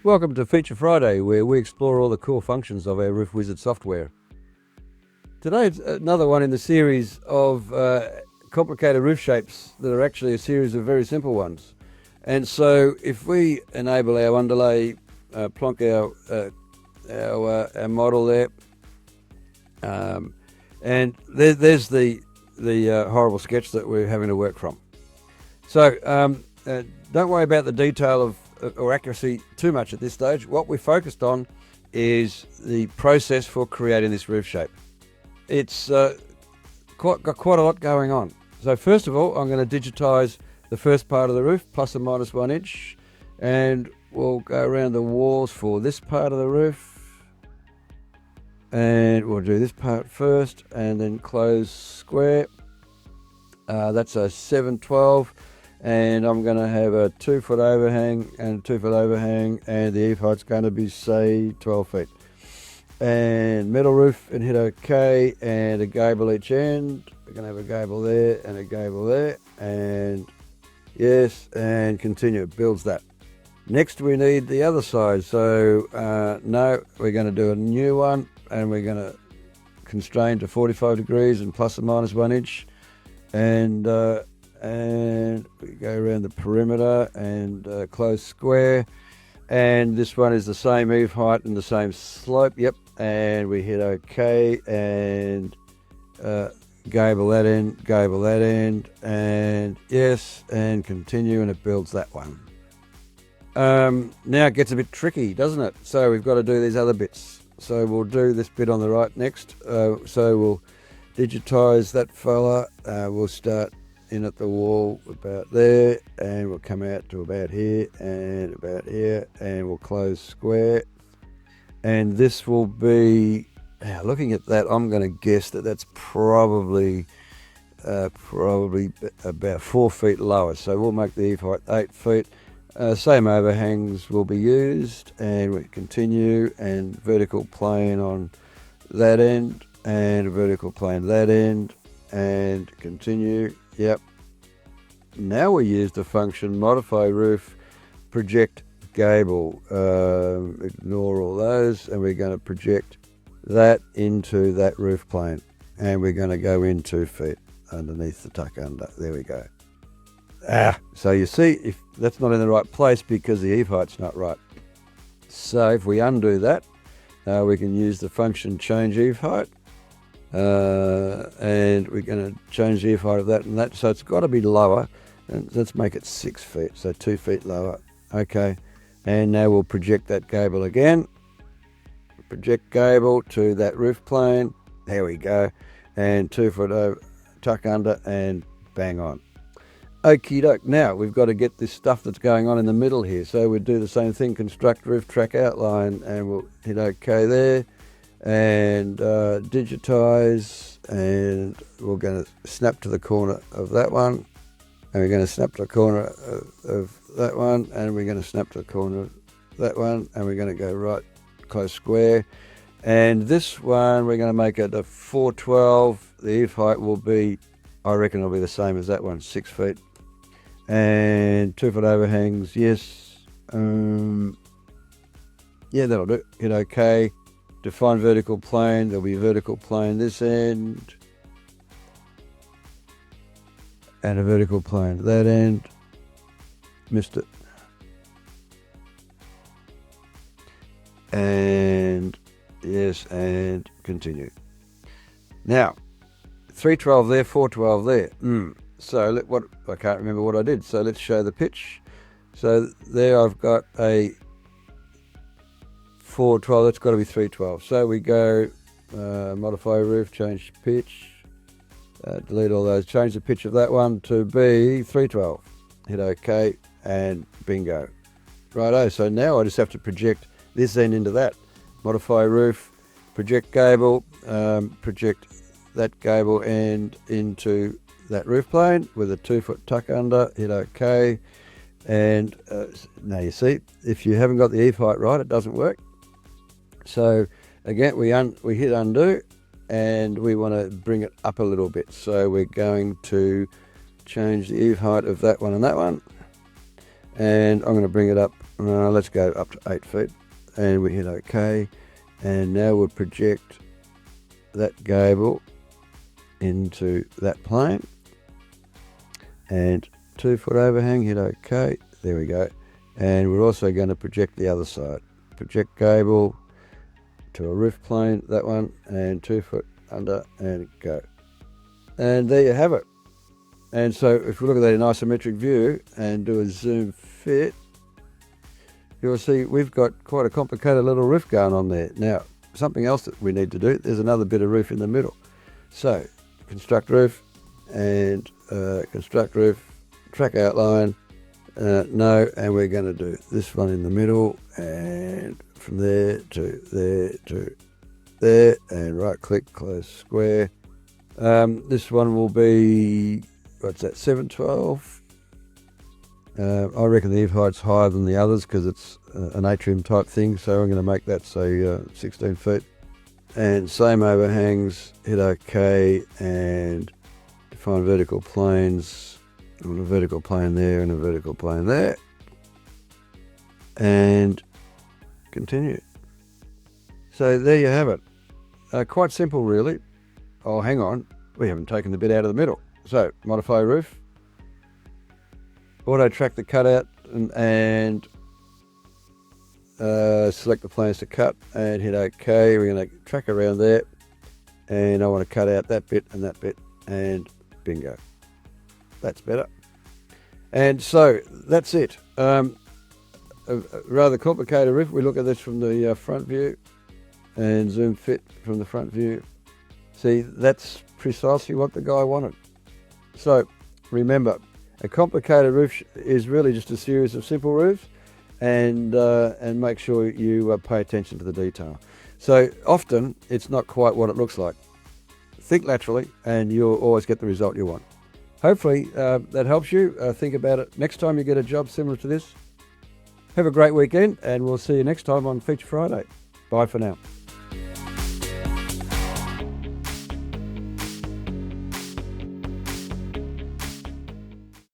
Welcome to Feature Friday, where we explore all the cool functions of our Roof Wizard software. Today's another one in the series of complicated roof shapes that are actually a series of very simple ones. And so if we enable our underlay, plonk our model there, and there's the horrible sketch that we're having to work from. So don't worry about the detail of or accuracy too much at this stage. What we're focused on is the process for creating this roof shape. It's got quite a lot going on. So first of all, I'm going to digitize the first part of the roof, plus or minus 1 inch, and we'll go around the walls for this part of the roof, and we'll do this part first and then close square. That's a 712, and I'm going to have a 2 foot overhang and 2 foot overhang, and the eave height's going to be, say, 12 feet. And metal roof, and hit OK, and a gable each end. We're going to have a gable there and a gable there, and yes, and continue. It builds that. Next we need the other side, so no, we're going to do a new one, and we're going to constrain to 45 degrees and plus or minus 1 inch, and we go around the perimeter and close square. And this one is the same eave height and the same slope, yep, and we hit OK, and gable that end, and yes, and continue, and it builds that one. Now it gets a bit tricky, doesn't it? So we've got to do these other bits. So we'll do this bit on the right next. So we'll digitize that fella. We'll start in at the wall about there, and we'll come out to about here and about here, and we'll close square. And this will be, looking at that, I'm going to guess that that's probably about 4 feet lower. So we'll make the eave height 8 feet. Same overhangs will be used, and we continue, and vertical plane on that end, and a vertical plane that end, and continue. Yep. Now we use the function modify roof, project gable. Ignore all those, and we're going to project that into that roof plane, and we're going to go in 2 feet underneath the tuck under. There we go. So you see, if that's not in the right place because the eave height's not right. So if we undo that, we can use the function change eave height. And we're going to change the eave height of that and that, so it's got to be lower, and let's make it 6 feet, so 2 feet lower. Okay, and now we'll project that gable again, project gable to that roof plane, there we go, and 2 foot over, tuck under, and bang on. Okie doke. Now we've got to get this stuff that's going on in the middle here, so we'll do the same thing, construct roof track outline, and we'll hit OK there, and digitize, and we're going to snap to the corner of that one, and we're going to snap to the corner of that one, and we're going to snap to the corner of that one, and we're going to go right close square. And this one we're going to make it a 412. The eave height will be, I reckon it'll be the same as that one, 6 feet, and 2 foot overhangs, yes, yeah, that'll do. Hit OK. Define vertical plane, there'll be a vertical plane this end, and a vertical plane that end. Missed it. And yes, and continue. Now 312 there, 412 there. So what, I can't remember what I did, so let's show the pitch. So there I've got a 412, that's got to be 312. So we go modify roof, change pitch, delete all those, change the pitch of that one to be 312. Hit OK, and bingo. Righto, so now I just have to project this end into that. Modify roof, project gable, project that gable end into that roof plane with a 2 foot tuck under, hit OK. And now you see, if you haven't got the eave height right, it doesn't work. So again, we hit undo, and we want to bring it up a little bit. So we're going to change the eave height of that one and that one, and I'm going to bring it up Let's go up to 8 feet, and we hit OK, and now we'll project that gable into that plane, and 2 foot overhang, hit OK, there we go. And we're also going to project the other side, project gable to a roof plane, that one, and 2 foot under, and go. And there you have it. And so if we look at that in isometric view and do a zoom fit, you'll see we've got quite a complicated little roof going on there. Now, something else that we need to do, there's another bit of roof in the middle. So, construct roof, and construct roof, track outline, no, and we're going to do this one in the middle, and from there to there to there, and right click, close square. This one will be, what's that, 712? I reckon the eave height's higher than the others because it's an atrium type thing, so I'm going to make that, say, 16 feet. And same overhangs, hit OK, and define vertical planes. I want a vertical plane there and a vertical plane there. And continue. So there you have it. Quite simple, really. Oh, hang on, we haven't taken the bit out of the middle. So, modify roof, Auto Track the cutout, and select the planes to cut, and hit OK. We're going to track around there, and I want to cut out that bit, and bingo. That's better. And so, that's it. A rather complicated roof. We look at this from the front view, and zoom fit from the front view. See, that's precisely what the guy wanted. So, remember, a complicated roof is really just a series of simple roofs, and make sure you pay attention to the detail. So, often, it's not quite what it looks like. Think laterally, and you'll always get the result you want. Hopefully, that helps you. Think about it next time you get a job similar to this. Have a great weekend, and we'll see you next time on Feature Friday. Bye for now.